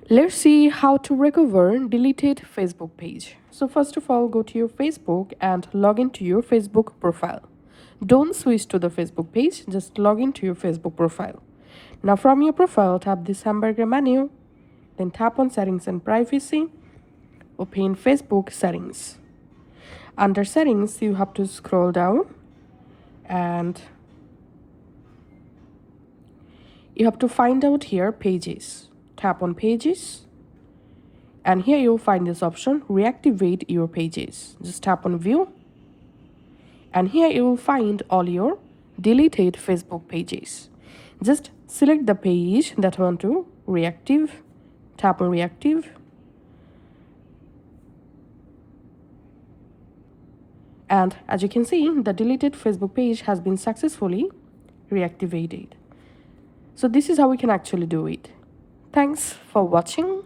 Let's see how to recover deleted Facebook page. So first of all, go to your Facebook and log into your Facebook profile. Don't switch to the Facebook page, just log into your Facebook profile. Now from your profile, tap this hamburger menu, then tap on Settings and Privacy, open Facebook Settings. Under Settings, you have to scroll down and you have to find out here Pages. Tap on Pages and here you'll find this option, Reactivate Your Pages. Just tap on View and here you will find all your deleted Facebook pages. Just select the page that you want to reactive, tap on Reactive, and as you can see, the deleted Facebook page has been successfully reactivated. So this is how we can actually do it. Thanks for watching.